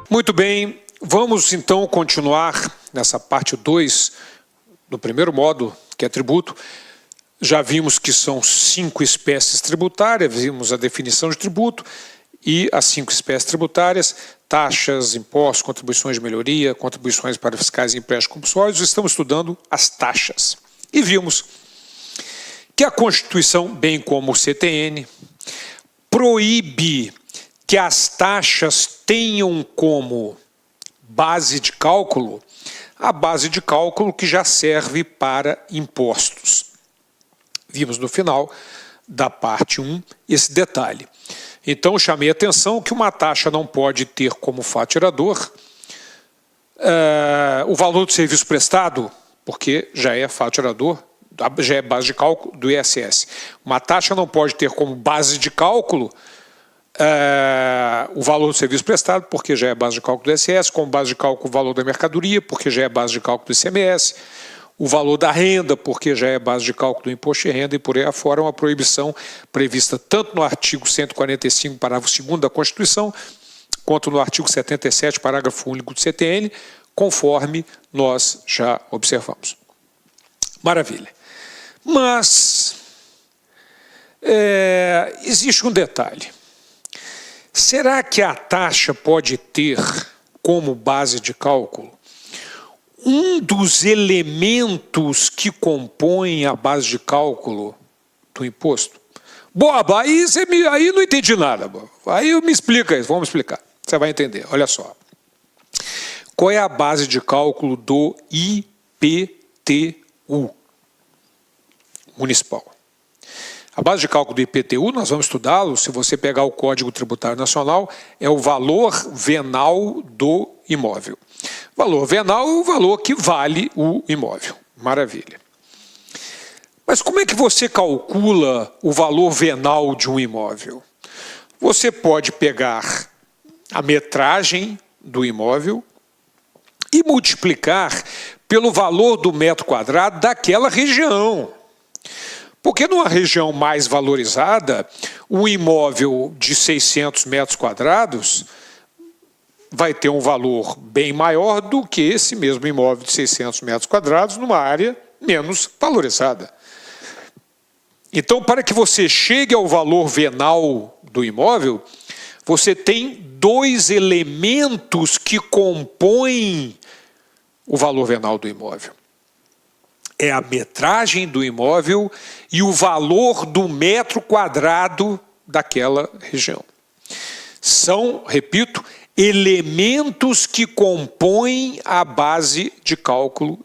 Muito bem, vamos então continuar nessa parte 2 do primeiro módulo, que é tributo. Já vimos que são 5 espécies tributárias, vimos a definição de tributo e as 5 espécies tributárias, taxas, impostos, contribuições de melhoria, contribuições para fiscais e empréstimos compulsórios. Estamos estudando as taxas. E vimos que a Constituição, bem como o CTN, proíbe que as taxas tenham como base de cálculo a base de cálculo que já serve para impostos. Vimos no final da parte 1 esse detalhe. Então, chamei a atenção que uma taxa não pode ter como fato gerador o valor do serviço prestado, porque já é fato gerador, já é base de cálculo do ISS. Uma taxa não pode ter como base de cálculo o valor do serviço prestado, porque já é base de cálculo do ISS, como base de cálculo o valor da mercadoria, porque já é base de cálculo do ICMS, o valor da renda, porque já é base de cálculo do imposto de renda, e por aí afora, uma proibição prevista tanto no artigo 145, parágrafo 2º da Constituição, quanto no artigo 77, parágrafo único do CTN, conforme nós já observamos. Maravilha. Mas existe um detalhe. Será que a taxa pode ter como base de cálculo um dos elementos que compõem a base de cálculo do imposto? Boba, aí não entendi nada. Boba. Aí me explica isso, vamos explicar. Você vai entender, olha só. Qual é a base de cálculo do IPTU municipal? A base de cálculo do IPTU, nós vamos estudá-lo, se você pegar o Código Tributário Nacional, é o valor venal do imóvel. Valor venal é o valor que vale o imóvel. Maravilha. Mas como é que você calcula o valor venal de um imóvel? Você pode pegar a metragem do imóvel e multiplicar pelo valor do metro quadrado daquela região. Porque numa região mais valorizada, um imóvel de 600 metros quadrados vai ter um valor bem maior do que esse mesmo imóvel de 600 metros quadrados numa área menos valorizada. Então, para que você chegue ao valor venal do imóvel, você tem 2 elementos que compõem o valor venal do imóvel. É a metragem do imóvel e o valor do metro quadrado daquela região. São, repito, elementos que compõem a base de cálculo,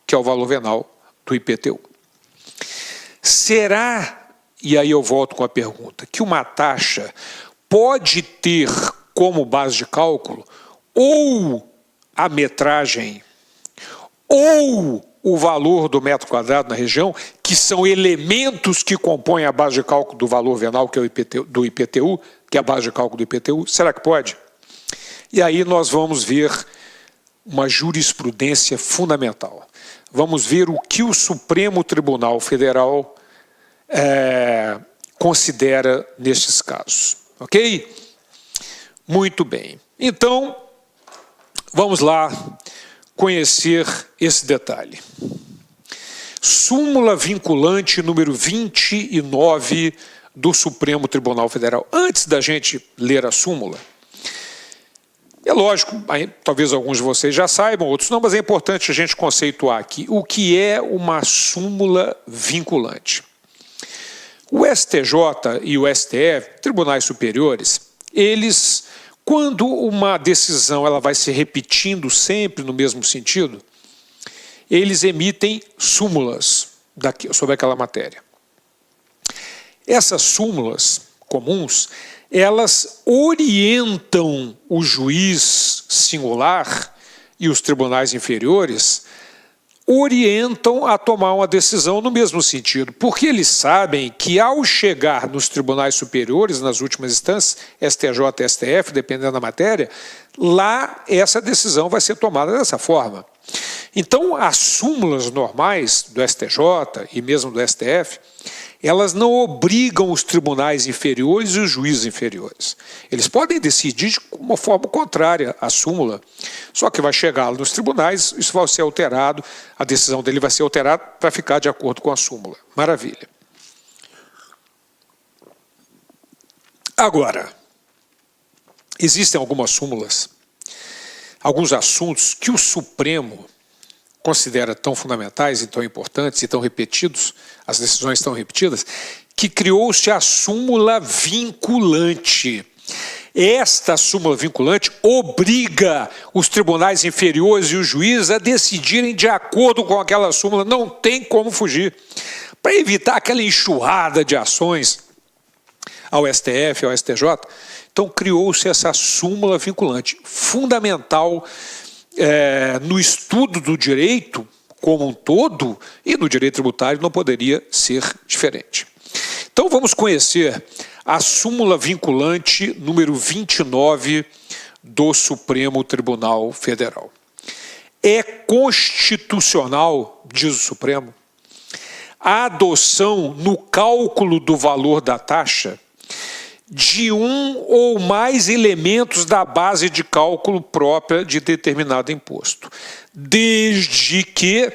que é o valor venal do IPTU. Será, e aí eu volto com a pergunta, que uma taxa pode ter como base de cálculo ou a metragem ou o valor do metro quadrado na região, que são elementos que compõem a base de cálculo do valor venal, que é o do IPTU, que é a base de cálculo do IPTU? Será que pode? E aí nós vamos ver uma jurisprudência fundamental. Vamos ver o que o Supremo Tribunal Federal considera nestes casos. Ok? Muito bem. Então, vamos lá conhecer esse detalhe. Súmula vinculante número 29 do Supremo Tribunal Federal. Antes da gente ler a súmula, é lógico, talvez alguns de vocês já saibam, outros não, mas é importante a gente conceituar aqui o que é uma súmula vinculante. O STJ e o STF, tribunais superiores, eles, quando uma decisão ela vai se repetindo sempre no mesmo sentido, eles emitem súmulas sobre aquela matéria. Essas súmulas comuns, elas orientam o juiz singular e os tribunais inferiores orientam a tomar uma decisão no mesmo sentido, porque eles sabem que ao chegar nos tribunais superiores, nas últimas instâncias, STJ e STF, dependendo da matéria, lá essa decisão vai ser tomada dessa forma. Então, as súmulas normais do STJ e mesmo do STF, elas não obrigam os tribunais inferiores e os juízes inferiores. Eles podem decidir de uma forma contrária à súmula, só que vai chegar nos tribunais, isso vai ser alterado, a decisão dele vai ser alterada para ficar de acordo com a súmula. Maravilha. Agora, existem algumas súmulas, alguns assuntos que o Supremo considera tão fundamentais e tão importantes e tão repetidos, as decisões tão repetidas, que criou-se a súmula vinculante. Esta súmula vinculante obriga os tribunais inferiores e os juízes a decidirem de acordo com aquela súmula, não tem como fugir. Para evitar aquela enxurrada de ações ao STF, ao STJ, então criou-se essa súmula vinculante, fundamental no estudo do direito como um todo, e no direito tributário não poderia ser diferente. Então vamos conhecer a súmula vinculante número 29 do Supremo Tribunal Federal. É constitucional, diz o Supremo, a adoção no cálculo do valor da taxa de um ou mais elementos da base de cálculo própria de determinado imposto, desde que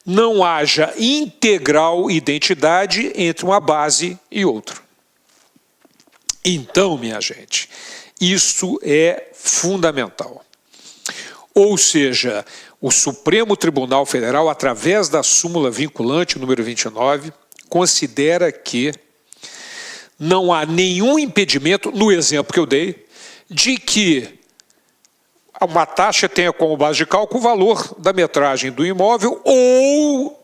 não haja integral identidade entre uma base e outra. Então, minha gente, isso é fundamental. Ou seja, o Supremo Tribunal Federal, através da súmula vinculante número 29, considera que não há nenhum impedimento, no exemplo que eu dei, de que uma taxa tenha como base de cálculo o valor da metragem do imóvel ou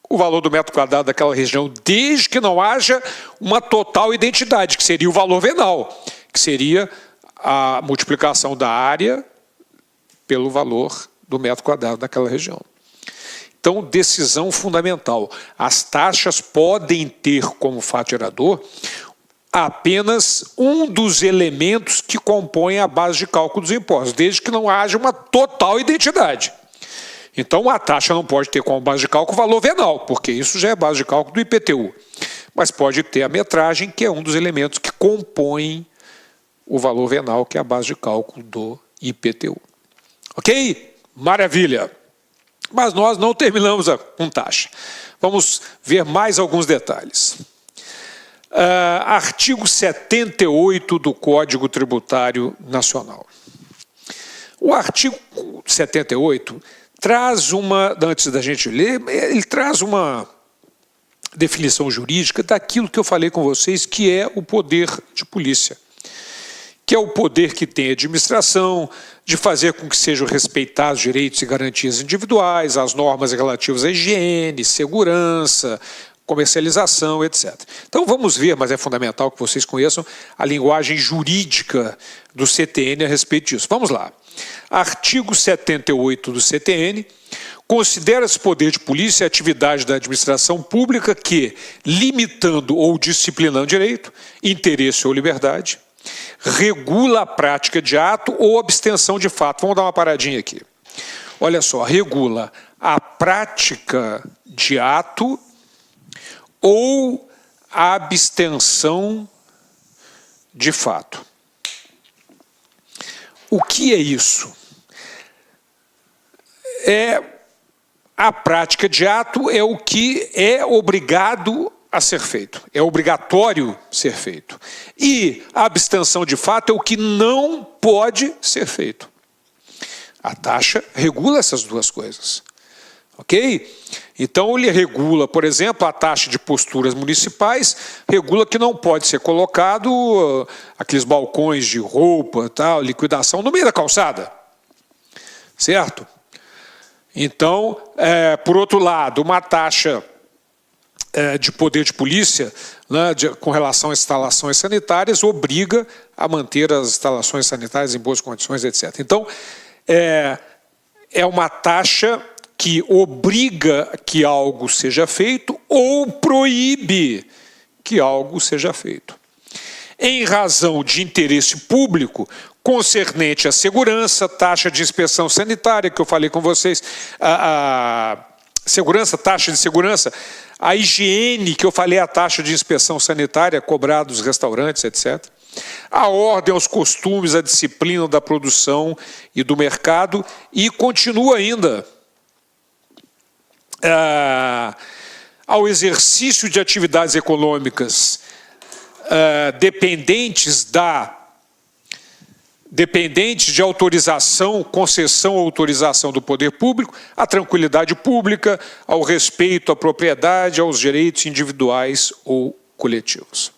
o valor do metro quadrado daquela região, desde que não haja uma total identidade, que seria o valor venal, que seria a multiplicação da área pelo valor do metro quadrado daquela região. Então, decisão fundamental. As taxas podem ter como fato gerador apenas um dos elementos que compõem a base de cálculo dos impostos, desde que não haja uma total identidade. Então, a taxa não pode ter como base de cálculo o valor venal, porque isso já é base de cálculo do IPTU. Mas pode ter a metragem, que é um dos elementos que compõem o valor venal, que é a base de cálculo do IPTU. Ok? Maravilha! Mas nós não terminamos com taxa. Vamos ver mais alguns detalhes. Artigo 78 do Código Tributário Nacional. O artigo 78 traz antes da gente ler, ele traz uma definição jurídica daquilo que eu falei com vocês, que é o poder de polícia, que é o poder que tem a administração de fazer com que sejam respeitados direitos e garantias individuais, as normas relativas à higiene, segurança, comercialização, etc. Então vamos ver, mas é fundamental que vocês conheçam a linguagem jurídica do CTN a respeito disso. Vamos lá. Artigo 78 do CTN considera esse poder de polícia a atividade da administração pública que, limitando ou disciplinando direito, interesse ou liberdade, regula a prática de ato ou abstenção de fato. Vamos dar uma paradinha aqui. Olha só, regula a prática de ato ou a abstenção de fato. O que é isso? A prática de ato é o que é obrigado a ser feito, é obrigatório ser feito. E a abstenção de fato é o que não pode ser feito. A taxa regula essas duas coisas. Ok? Então, ele regula, por exemplo, a taxa de posturas municipais, regula que não pode ser colocado aqueles balcões de roupa, tal, liquidação no meio da calçada. Certo? Então, por outro lado, uma taxa de poder de polícia, né, com relação às instalações sanitárias, obriga a manter as instalações sanitárias em boas condições, etc. Então, é uma taxa que obriga que algo seja feito ou proíbe que algo seja feito. Em razão de interesse público concernente à segurança, taxa de inspeção sanitária, que eu falei com vocês, Segurança, taxa de segurança, a higiene, que eu falei, a taxa de inspeção sanitária cobrada dos restaurantes, etc. A ordem, os costumes, a disciplina da produção e do mercado, e continua ainda ao exercício de atividades econômicas dependentes de autorização, concessão ou autorização do poder público, à tranquilidade pública, ao respeito à propriedade, aos direitos individuais ou coletivos.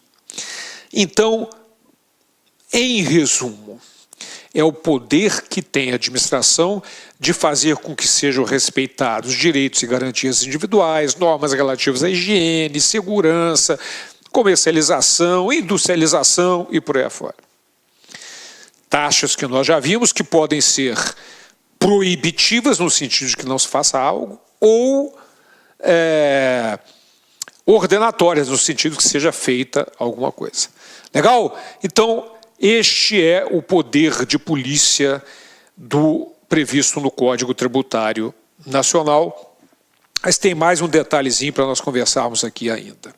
Então, em resumo, é o poder que tem a administração de fazer com que sejam respeitados direitos e garantias individuais, normas relativas à higiene, segurança, comercialização, industrialização e por aí afora. Taxas que nós já vimos que podem ser proibitivas, no sentido de que não se faça algo, ou ordenatórias, no sentido que seja feita alguma coisa. Legal? Então, este é o poder de polícia previsto no Código Tributário Nacional. Mas tem mais um detalhezinho para nós conversarmos aqui ainda.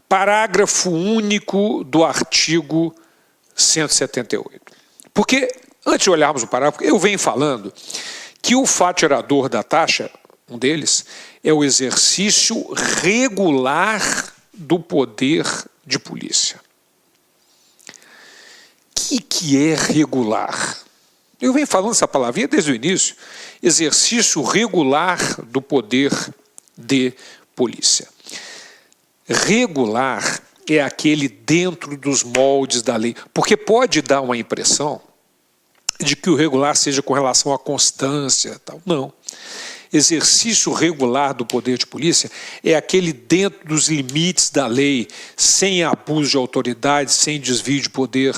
Parágrafo único do artigo 178. Porque, antes de olharmos o parágrafo, eu venho falando que o fato gerador da taxa, um deles, é o exercício regular do poder de polícia. O que é regular? Eu venho falando essa palavrinha desde o início. Exercício regular do poder de polícia. Regular é aquele dentro dos moldes da lei, porque pode dar uma impressão de que o regular seja com relação à constância, tal. Não. Exercício regular do poder de polícia é aquele dentro dos limites da lei, sem abuso de autoridade, sem desvio de poder.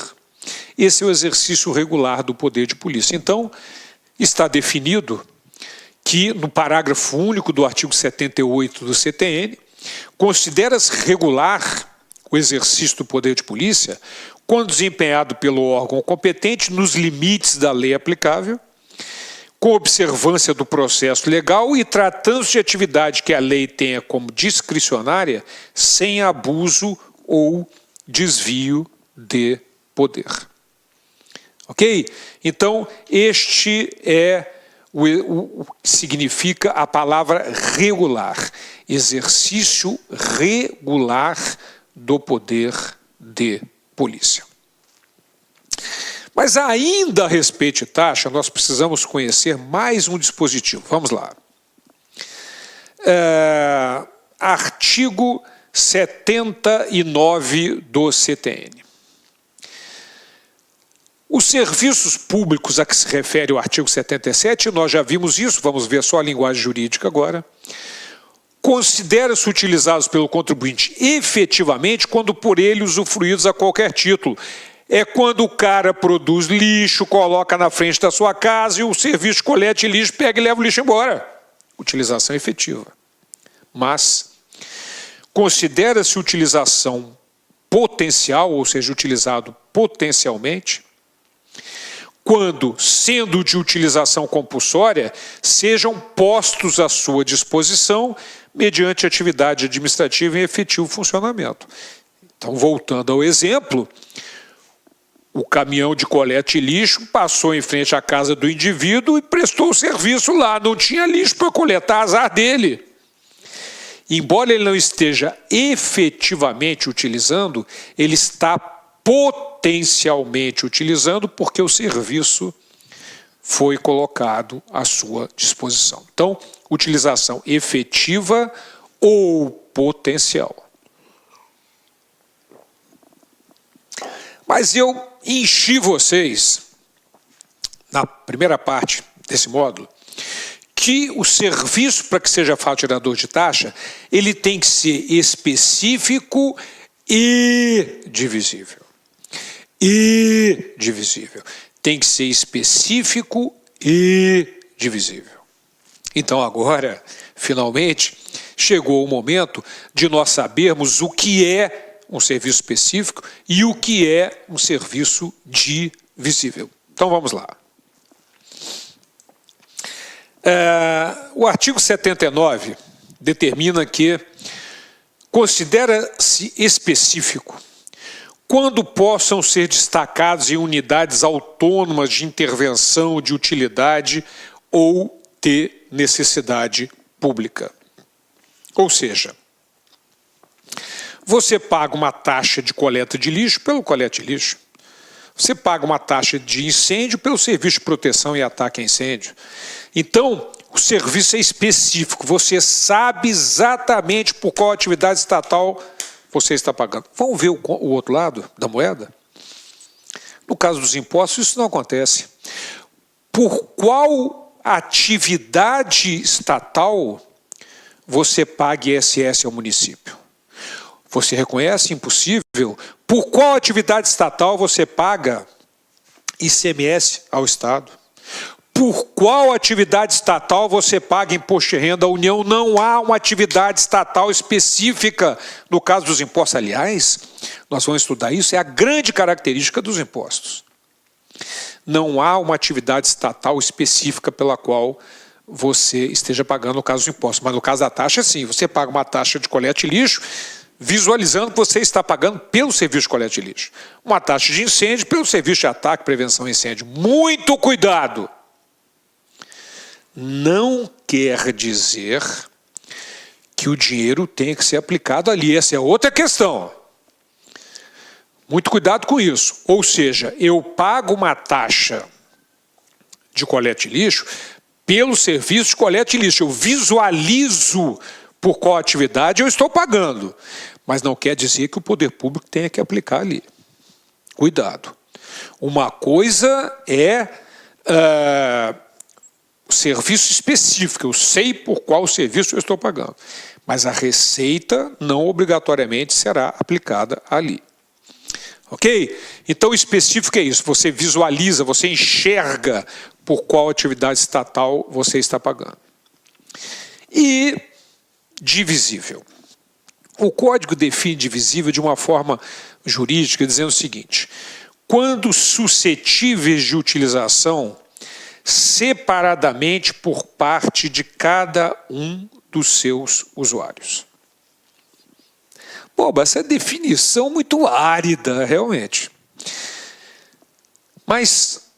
Esse é o exercício regular do poder de polícia. Então, está definido que, no parágrafo único do artigo 78 do CTN, considera-se regular o exercício do poder de polícia quando desempenhado pelo órgão competente nos limites da lei aplicável, com observância do processo legal e tratando-se de atividade que a lei tenha como discricionária, sem abuso ou desvio de poder. Ok? Então, este é o que significa a palavra regular. Exercício regular do poder de polícia. Mas ainda a respeito de taxa, nós precisamos conhecer mais um dispositivo. Vamos lá. Artigo 79 do CTN. Os serviços públicos a que se refere o artigo 77, nós já vimos isso, vamos ver só a linguagem jurídica agora, considera-se utilizados pelo contribuinte efetivamente quando por ele usufruídos a qualquer título. É quando o cara produz lixo, coloca na frente da sua casa e o serviço de colete de lixo pega e leva o lixo embora. Utilização efetiva. Mas considera-se utilização potencial, ou seja, utilizado potencialmente, quando, sendo de utilização compulsória, sejam postos à sua disposição mediante atividade administrativa em efetivo funcionamento. Então, voltando ao exemplo, o caminhão de colete de lixo passou em frente à casa do indivíduo e prestou o serviço lá. Não tinha lixo para coletar, azar dele. Embora ele não esteja efetivamente utilizando, ele está potencialmente utilizando porque o serviço foi colocado à sua disposição. Então, utilização efetiva ou potencial. Mas eu enchi vocês, na primeira parte desse módulo, que o serviço, para que seja fato gerador de taxa, ele tem que ser específico e divisível. E divisível. Tem que ser específico e divisível. Então agora, finalmente, chegou o momento de nós sabermos o que é um serviço específico e o que é um serviço divisível. Então vamos lá. O artigo 79 determina que considera-se específico quando possam ser destacados em unidades autônomas de intervenção, de utilidade ou de necessidade pública. Ou seja, você paga uma taxa de coleta de lixo pelo coleta de lixo. Você paga uma taxa de incêndio pelo serviço de proteção e ataque a incêndio. Então, o serviço é específico. Você sabe exatamente por qual atividade estatal você está pagando. Vamos ver o outro lado da moeda? No caso dos impostos, isso não acontece. Por qual atividade estatal você paga ISS ao município? Você reconhece impossível? Por qual atividade estatal você paga ICMS ao Estado? Por qual atividade estatal você paga imposto de renda à União? Não há uma atividade estatal específica no caso dos impostos. Aliás, nós vamos estudar isso, é a grande característica dos impostos. Não há uma atividade estatal específica pela qual você esteja pagando no caso dos impostos. Mas no caso da taxa, sim, você paga uma taxa de coleta de lixo, visualizando que você está pagando pelo serviço de coleta de lixo. Uma taxa de incêndio pelo serviço de ataque, prevenção e incêndio. Muito cuidado! Não quer dizer que o dinheiro tenha que ser aplicado ali. Essa é outra questão. Muito cuidado com isso. Ou seja, eu pago uma taxa de coleta de lixo pelo serviço de coleta de lixo. Eu visualizo por qual atividade eu estou pagando. Mas não quer dizer que o poder público tenha que aplicar ali. Cuidado. Uma coisa é serviço específico, eu sei por qual serviço eu estou pagando, mas a receita não obrigatoriamente será aplicada ali. Ok? Então, o específico é isso, você visualiza, você enxerga por qual atividade estatal você está pagando. E divisível. O Código define divisível de uma forma jurídica, dizendo o seguinte: quando suscetíveis de utilização separadamente por parte de cada um dos seus usuários. Bom, essa é definição muito árida, realmente. Mas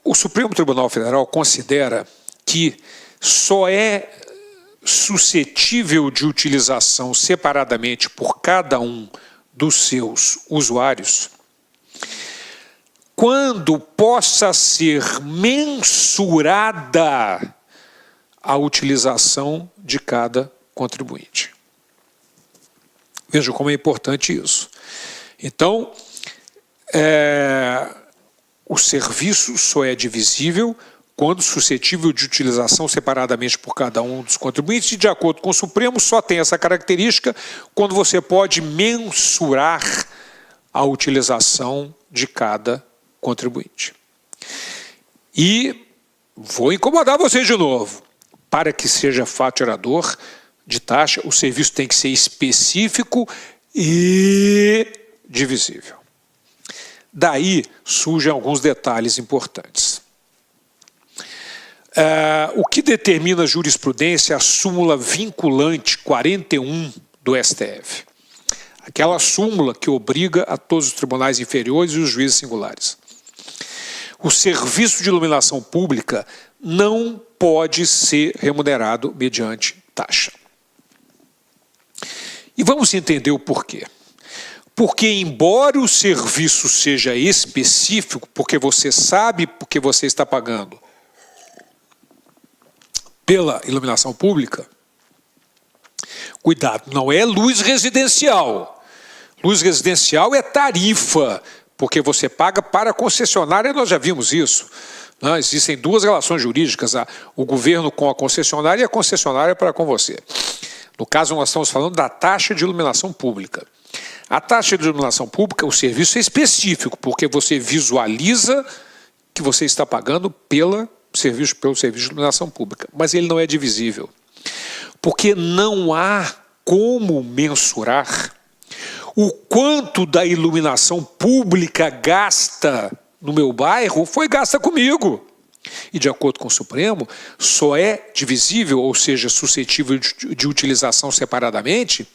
o Supremo Tribunal Federal considera que só é suscetível de utilização separadamente por cada um dos seus usuários quando possa ser mensurada a utilização de cada contribuinte. Veja como é importante isso. Então, o serviço só é divisível quando suscetível de utilização separadamente por cada um dos contribuintes, e de acordo com o Supremo, só tem essa característica quando você pode mensurar a utilização de cada contribuinte. E vou incomodar vocês de novo. Para que seja fato gerador de taxa, o serviço tem que ser específico e divisível. Daí surgem alguns detalhes importantes. O que determina a jurisprudência é a súmula vinculante 41 do STF. Aquela súmula que obriga a todos os tribunais inferiores e os juízes singulares. O serviço de iluminação pública não pode ser remunerado mediante taxa. E vamos entender o porquê. Porque, embora o serviço seja específico, porque você sabe porque você está pagando pela iluminação pública, cuidado, não é luz residencial. Luz residencial é tarifa, porque você paga para a concessionária, nós já vimos isso. Não, existem duas relações jurídicas, o governo com a concessionária e a concessionária para com você. No caso, nós estamos falando da taxa de iluminação pública. A taxa de iluminação pública, o serviço é específico, porque você visualiza que você está pagando pelo serviço de iluminação pública, mas ele não é divisível, porque não há como mensurar o quanto da iluminação pública gasta no meu bairro foi gasta comigo. E, de acordo com o Supremo, só é divisível, ou seja, suscetível de utilização separadamente,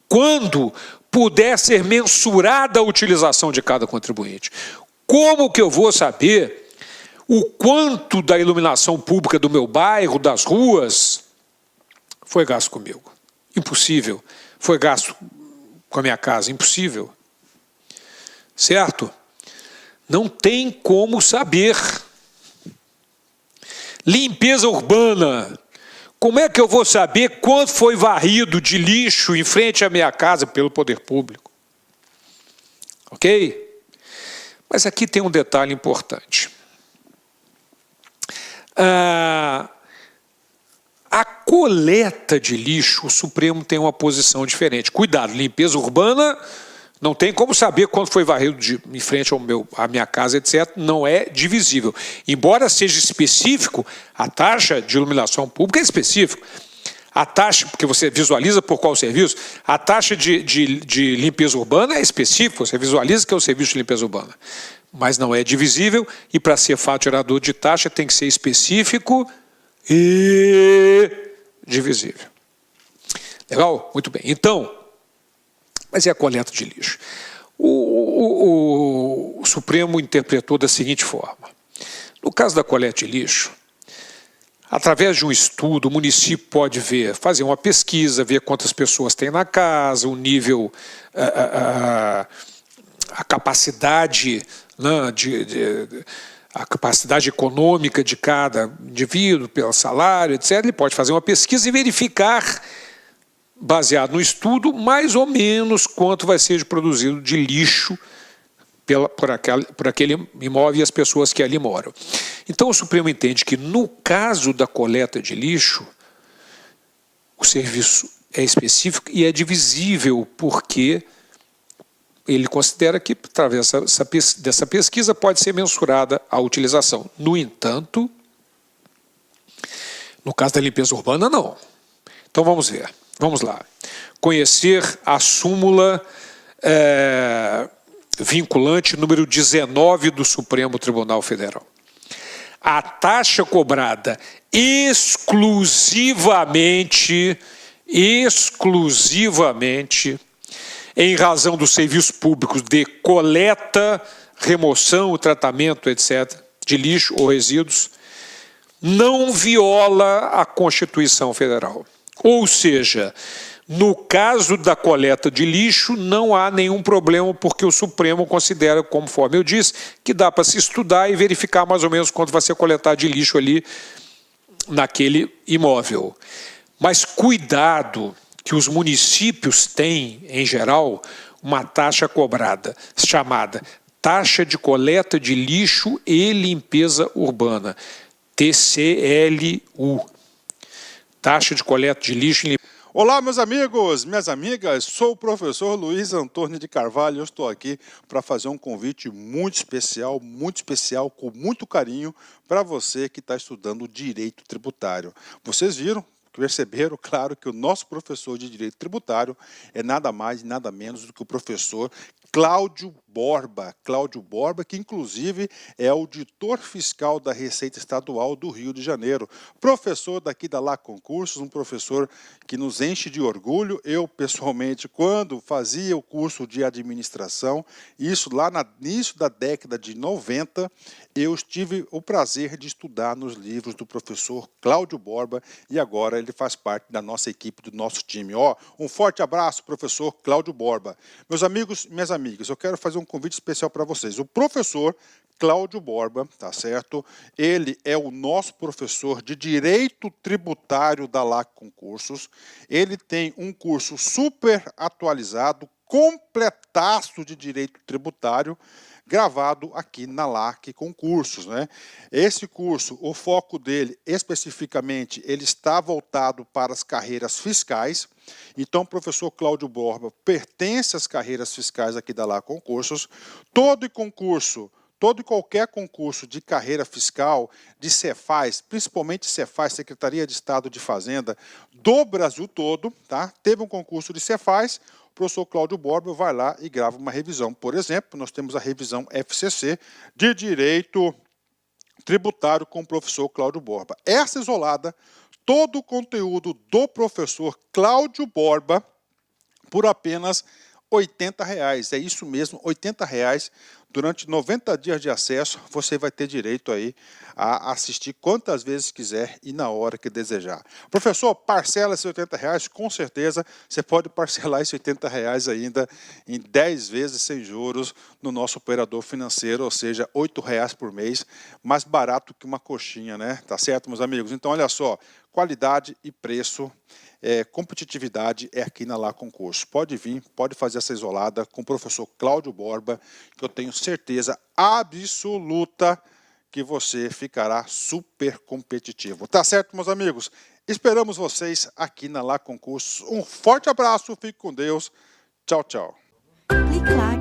quando puder ser mensurada a utilização de cada contribuinte. Como que eu vou saber o quanto da iluminação pública do meu bairro, das ruas, foi gasto comigo? Impossível. Foi gasto com a minha casa? Impossível. Certo? Não tem como saber. Limpeza urbana. Como é que eu vou saber quanto foi varrido de lixo em frente à minha casa pelo poder público? Ok? Mas aqui tem um detalhe importante. A coleta de lixo, o Supremo tem uma posição diferente. Cuidado, limpeza urbana, não tem como saber quanto foi varrido em frente à minha casa, etc. Não é divisível. Embora seja específico, a taxa de iluminação pública é específica. A taxa, porque você visualiza por qual serviço, a taxa de limpeza urbana é específica, você visualiza que é o serviço de limpeza urbana. Mas não é divisível, e para ser fato gerador de taxa tem que ser específico e divisível. Legal? Muito bem. Então, mas é a coleta de lixo. O Supremo interpretou da seguinte forma. No caso da coleta de lixo, através de um estudo, o município pode fazer uma pesquisa, ver quantas pessoas tem na casa, o nível, a capacidade, né, a capacidade econômica de cada indivíduo, pelo salário, etc. Ele pode fazer uma pesquisa e verificar, baseado no estudo, mais ou menos quanto vai ser produzido de lixo por aquele imóvel e as pessoas que ali moram. Então o Supremo entende que no caso da coleta de lixo, o serviço é específico e é divisível, porque ele considera que, através dessa pesquisa, pode ser mensurada a utilização. No entanto, no caso da limpeza urbana, não. Então vamos ver. Vamos lá. Conhecer a súmula vinculante número 19 do Supremo Tribunal Federal. A taxa cobrada exclusivamente em razão dos serviços públicos de coleta, remoção, tratamento, etc., de lixo ou resíduos, não viola a Constituição Federal. Ou seja, no caso da coleta de lixo, não há nenhum problema, porque o Supremo considera, conforme eu disse, que dá para se estudar e verificar mais ou menos quanto vai ser coletado de lixo ali naquele imóvel. Mas cuidado, que os municípios têm, em geral, uma taxa cobrada, chamada Taxa de Coleta de Lixo e Limpeza Urbana, TCLU. Taxa de Coleta de Lixo e Limpeza. Olá, meus amigos, minhas amigas, sou o professor Luiz Antônio de Carvalho e eu estou aqui para fazer um convite muito especial, com muito carinho, para você que está estudando Direito Tributário. Vocês perceberam, claro, que o nosso professor de Direito Tributário é nada mais e nada menos do que o professor Cláudio Borba. Cláudio Borba, que inclusive é auditor fiscal da Receita Estadual do Rio de Janeiro. Professor daqui da Lá Concursos, um professor que nos enche de orgulho. Eu, pessoalmente, quando fazia o curso de administração, isso lá no início da década de 90, eu tive o prazer de estudar nos livros do professor Cláudio Borba e agora ele faz parte da nossa equipe, do nosso time. Um forte abraço, professor Cláudio Borba. Meus amigos, minhas amigas, eu quero fazer um convite especial para vocês. O professor Cláudio Borba, tá certo? Ele é o nosso professor de Direito Tributário da LAC Concursos. Ele tem um curso super atualizado, completaço de Direito Tributário, gravado aqui na LAC Concursos, né? Esse curso, o foco dele especificamente, ele está voltado para as carreiras fiscais. Então, o professor Cláudio Borba pertence às carreiras fiscais aqui da LAC Concursos. Todo e qualquer concurso de carreira fiscal, de Cefaz, principalmente Cefaz, Secretaria de Estado de Fazenda, do Brasil todo, tá? Teve um concurso de Cefaz, o professor Cláudio Borba vai lá e grava uma revisão. Por exemplo, nós temos a revisão FCC de Direito tributário com o professor Cláudio Borba. Essa isolada, todo o conteúdo do professor Cláudio Borba por apenas R$80. É isso mesmo, R$80. Durante 90 dias de acesso, você vai ter direito aí a assistir quantas vezes quiser e na hora que desejar. Professor, parcela esses R$80, com certeza você pode parcelar esses R$80 ainda em 10 vezes sem juros no nosso operador financeiro, ou seja, R$8 por mês, mais barato que uma coxinha, né? Tá certo, meus amigos? Então, olha só, qualidade e preço, competitividade é aqui na Lá Concurso. Pode vir, pode fazer essa isolada com o professor Cláudio Borba, que eu tenho certeza absoluta que você ficará super competitivo. Tá certo, meus amigos? Esperamos vocês aqui na Lá Concurso. Um forte abraço, fique com Deus. Tchau, tchau. Clique lá.